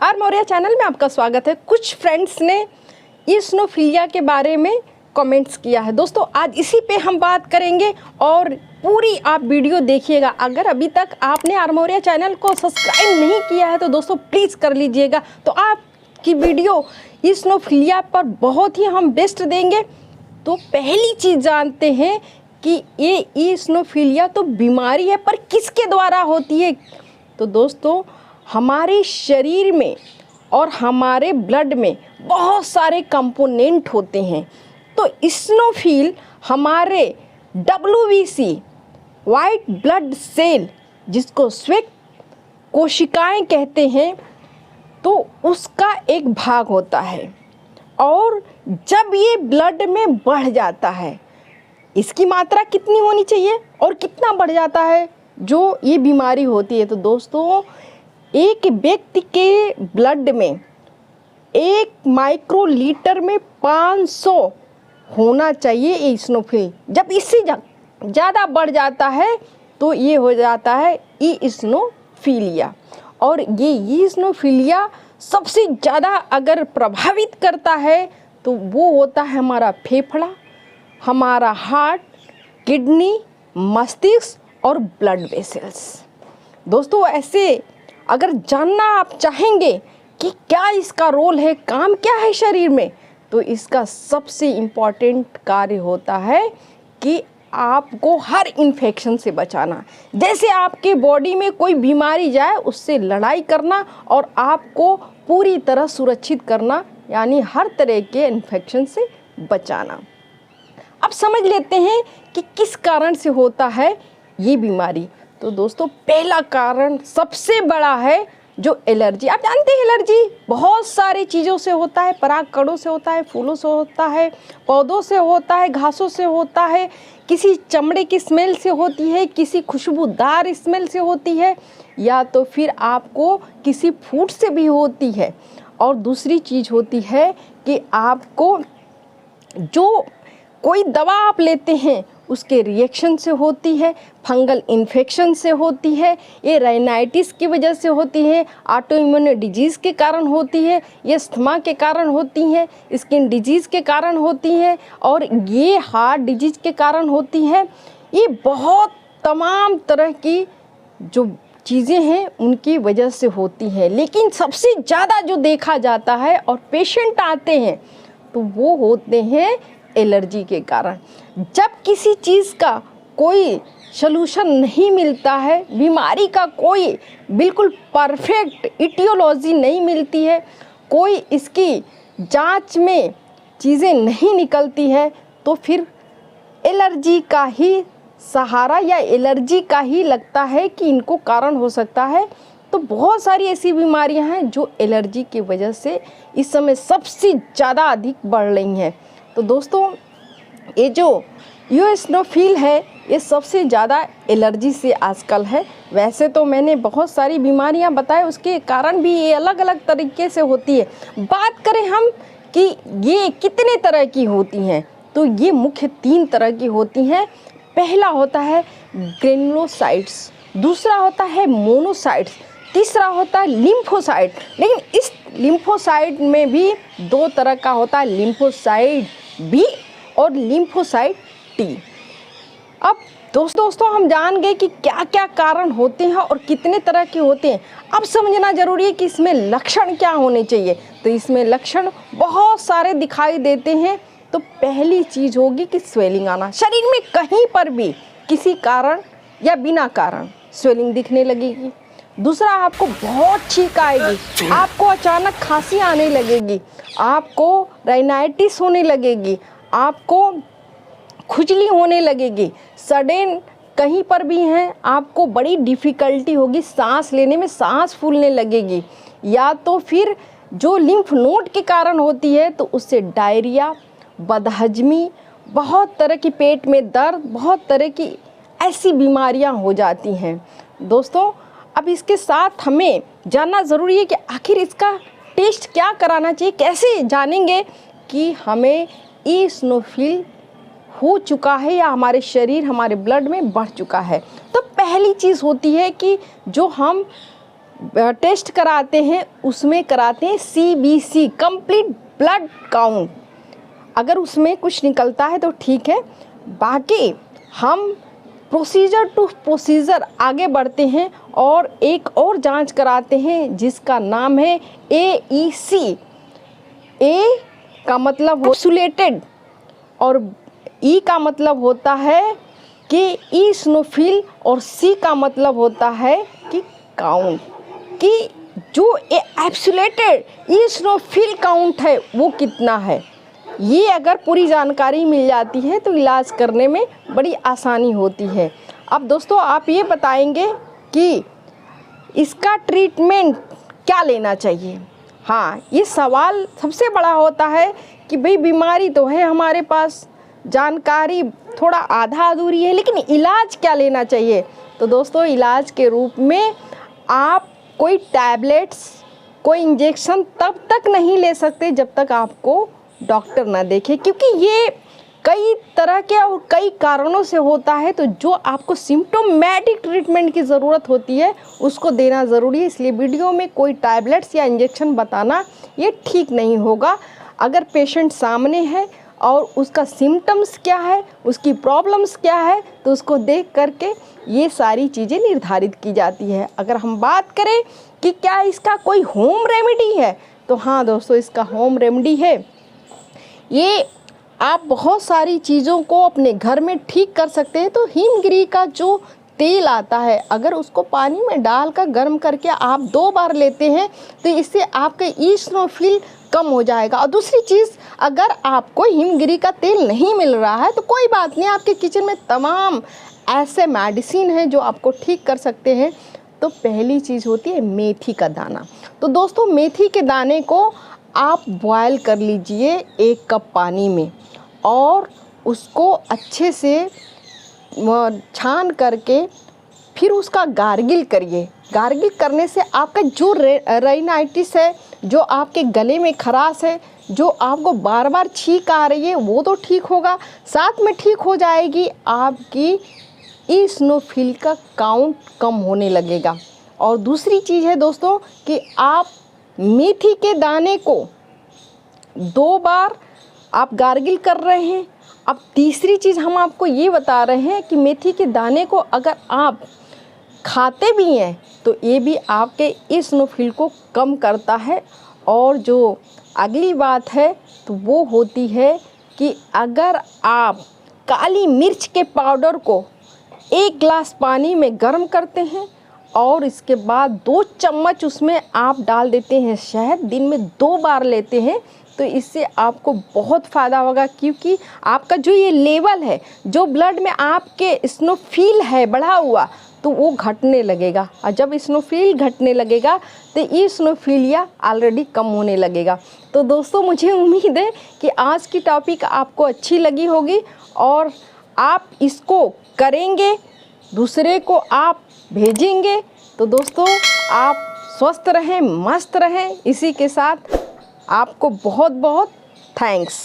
Are Maurya channel में आपका स्वागत है। कुछ फ्रेंड्स ने ईस्नोफिलिया के बारे में कमेंट्स किया है। दोस्तों आज इसी पे हम बात करेंगे और पूरी आप वीडियो देखिएगा। अगर अभी तक आपने आर मौर्या चैनल को सब्सक्राइब नहीं किया है तो दोस्तों प्लीज़ कर लीजिएगा। तो आपकी वीडियो ईस्नोफिलिया पर बहुत ही हम बेस्ट देंगे। तो पहली चीज़ जानते हैं कि ये ईस्नोफिलिया तो बीमारी है, पर किसके द्वारा होती है। तो दोस्तों हमारे शरीर में और हमारे ब्लड में बहुत सारे कंपोनेंट होते हैं। तो ईस्नोफिल हमारे WBC वाइट ब्लड सेल, जिसको श्वेत कोशिकाएं कहते हैं, तो उसका एक भाग होता है। और जब ये ब्लड में बढ़ जाता है, इसकी मात्रा कितनी होनी चाहिए और कितना बढ़ जाता है जो ये बीमारी होती है। तो दोस्तों एक व्यक्ति के ब्लड में 1 माइक्रोलीटर में 500 होना चाहिए ईस्नोफिल। जब इससे ज़्यादा बढ़ जाता है तो ये हो जाता है ईस्नोफिलिया। और ये ईस्नोफिलिया सबसे ज़्यादा अगर प्रभावित करता है तो वो होता है हमारा फेफड़ा, हमारा हार्ट, किडनी, मस्तिष्क और ब्लड वेसल्स। दोस्तों ऐसे अगर जानना आप चाहेंगे कि क्या इसका रोल है, काम क्या है शरीर में, तो इसका सबसे इम्पॉर्टेंट कार्य होता है कि आपको हर इन्फेक्शन से बचाना। जैसे आपके बॉडी में कोई बीमारी जाए उससे लड़ाई करना और आपको पूरी तरह सुरक्षित करना, यानी हर तरह के इन्फेक्शन से बचाना। अब समझ लेते हैं कि किस कारण से होता है ये बीमारी। तो दोस्तों पहला कारण सबसे बड़ा है जो एलर्जी। आप जानते हैं एलर्जी बहुत सारी चीज़ों से होता है। परागकणों से होता है, फूलों से होता है, पौधों से होता है, घासों से होता है, किसी चमड़े की स्मेल से होती है, किसी खुशबूदार स्मेल से होती है, या तो फिर आपको किसी फूड से भी होती है। और दूसरी चीज़ होती है कि आपको जो कोई दवा आप लेते हैं उसके रिएक्शन से होती है, फंगल इन्फेक्शन से होती है, ये राइनाइटिस की वजह से होती है, ऑटोइम्यून डिजीज़ के कारण होती है, ये अस्थमा के कारण होती है, स्किन डिजीज़ के कारण होती है, और ये हार्ट डिजीज़ के कारण होती है। ये बहुत तमाम तरह की जो चीज़ें हैं उनकी वजह से होती हैं। लेकिन सबसे ज़्यादा जो देखा जाता है और पेशेंट आते हैं तो वो होते हैं एलर्जी के कारण। जब किसी चीज़ का कोई सलूशन नहीं मिलता है, बीमारी का कोई बिल्कुल परफेक्ट इटियोलॉजी नहीं मिलती है, कोई इसकी जांच में चीज़ें नहीं निकलती है, तो फिर एलर्जी का ही सहारा या एलर्जी का ही लगता है कि इनको कारण हो सकता है। तो बहुत सारी ऐसी बीमारियां हैं जो एलर्जी की वजह से इस समय सबसे ज़्यादा अधिक बढ़ रही हैं। तो दोस्तों ये जो ईस्नोफिल है ये सबसे ज़्यादा एलर्जी से आजकल है। वैसे तो मैंने बहुत सारी बीमारियां बताए, उसके कारण भी ये अलग अलग तरीके से होती है। बात करें हम कि ये कितने तरह की होती हैं, तो ये मुख्य 3 तरह की होती हैं। पहला होता है ग्रेनुलोसाइट्स, दूसरा होता है मोनोसाइट्स, तीसरा होता है लिम्फोसाइट। लेकिन इस लिम्फोसाइट में भी 2 तरह का होता है, लिम्फोसाइट बी और लिम्फोसाइट टी। अब दोस्तों हम जान गए कि क्या क्या कारण होते हैं और कितने तरह के होते हैं। अब समझना जरूरी है कि इसमें लक्षण क्या होने चाहिए। तो इसमें लक्षण बहुत सारे दिखाई देते हैं। तो पहली चीज़ होगी कि स्वेलिंग आना, शरीर में कहीं पर भी किसी कारण या बिना कारण स्वेलिंग दिखने लगेगी। दूसरा, आपको बहुत छींक आएगी, आपको अचानक खांसी आने लगेगी, आपको राइनाइटिस होने लगेगी, आपको खुजली होने लगेगी, सडन कहीं पर भी हैं आपको बड़ी डिफ़िकल्टी होगी, सांस लेने में सांस फूलने लगेगी, या तो फिर जो लिम्फ नोड के कारण होती है तो उससे डायरिया, बदहजमी, बहुत तरह की पेट में दर्द, बहुत तरह की ऐसी बीमारियां हो जाती हैं। दोस्तों अब इसके साथ हमें जानना ज़रूरी है कि आखिर इसका टेस्ट क्या कराना चाहिए, कैसे जानेंगे कि हमें ईस्नोफिल हो चुका है या हमारे शरीर, हमारे ब्लड में बढ़ चुका है। तो पहली चीज़ होती है कि जो हम टेस्ट कराते हैं उसमें कराते हैं CBC, कंप्लीट ब्लड काउंट। अगर उसमें कुछ निकलता है तो ठीक है, बाकी हम प्रोसीजर टू प्रोसीजर आगे बढ़ते हैं और एक और जांच कराते हैं जिसका नाम है AEC। A का मतलब एब्सोल्यूटेड और E का मतलब होता है कि ईओसिनोफिल और C का मतलब होता है कि काउंट, कि जो एब्सोल्यूटेड ईओसिनोफिल काउंट है वो कितना है। ये अगर पूरी जानकारी मिल जाती है तो इलाज करने में बड़ी आसानी होती है। अब दोस्तों आप ये बताएंगे कि इसका ट्रीटमेंट क्या लेना चाहिए। हाँ, ये सवाल सबसे बड़ा होता है कि भाई बीमारी तो है हमारे पास, जानकारी थोड़ा आधा अधूरी है, लेकिन इलाज क्या लेना चाहिए। तो दोस्तों इलाज के रूप में आप कोई टैबलेट्स, कोई इंजेक्शन तब तक नहीं ले सकते जब तक आपको डॉक्टर ना देखे, क्योंकि ये कई तरह के और कई कारणों से होता है। तो जो आपको सिम्टोमेटिक ट्रीटमेंट की ज़रूरत होती है उसको देना ज़रूरी है। इसलिए वीडियो में कोई टैबलेट्स या इंजेक्शन बताना ये ठीक नहीं होगा। अगर पेशेंट सामने है और उसका सिम्टम्स क्या है, उसकी प्रॉब्लम्स क्या है, तो उसको देख करके ये सारी चीज़ें निर्धारित की जाती है। अगर हम बात करें कि क्या इसका कोई होम रेमेडी है, तो हाँ दोस्तों इसका होम रेमेडी है। ये आप बहुत सारी चीज़ों को अपने घर में ठीक कर सकते हैं। तो हिमगिरी का जो तेल आता है, अगर उसको पानी में डालकर गर्म करके आप 2 बार लेते हैं तो इससे आपका ईओसिनोफिल कम हो जाएगा। और दूसरी चीज़, अगर आपको हिमगिरी का तेल नहीं मिल रहा है तो कोई बात नहीं, आपके किचन में तमाम ऐसे मेडिसिन हैं जो आपको ठीक कर सकते हैं। तो पहली चीज़ होती है मेथी का दाना। तो दोस्तों मेथी के दाने को आप बॉयल कर लीजिए 1 कप पानी में और उसको अच्छे से छान करके फिर उसका गार्गिल करिए। गार्गिल करने से आपका जो राइनाइटिस है, जो आपके गले में खराश है, जो आपको बार बार छींक आ रही है, वो तो ठीक होगा। साथ में ठीक हो जाएगी आपकी ईओसिनोफिल का काउंट कम होने लगेगा। और दूसरी चीज़ है दोस्तों कि आप मेथी के दाने को 2 बार आप गार्गिल कर रहे हैं। अब तीसरी चीज़ हम आपको ये बता रहे हैं कि मेथी के दाने को अगर आप खाते भी हैं तो ये भी आपके ईओसिनोफिल को कम करता है। और जो अगली बात है तो वो होती है कि अगर आप काली मिर्च के पाउडर को 1 गिलास पानी में गर्म करते हैं और इसके बाद 2 चम्मच उसमें आप डाल देते हैं शहद, दिन में 2 बार लेते हैं, तो इससे आपको बहुत फ़ायदा होगा। क्योंकि आपका जो ये लेवल है, जो ब्लड में आपके ईओसिनोफिल है बढ़ा हुआ, तो वो घटने लगेगा। और जब ईओसिनोफिल घटने लगेगा तो ईओसिनोफिलिया ऑलरेडी कम होने लगेगा। तो दोस्तों मुझे उम्मीद है कि आज की टॉपिक आपको अच्छी लगी होगी और आप इसको करेंगे, दूसरे को आप भेजेंगे। तो दोस्तों आप स्वस्थ रहें, मस्त रहें। इसी के साथ आपको बहुत बहुत थैंक्स।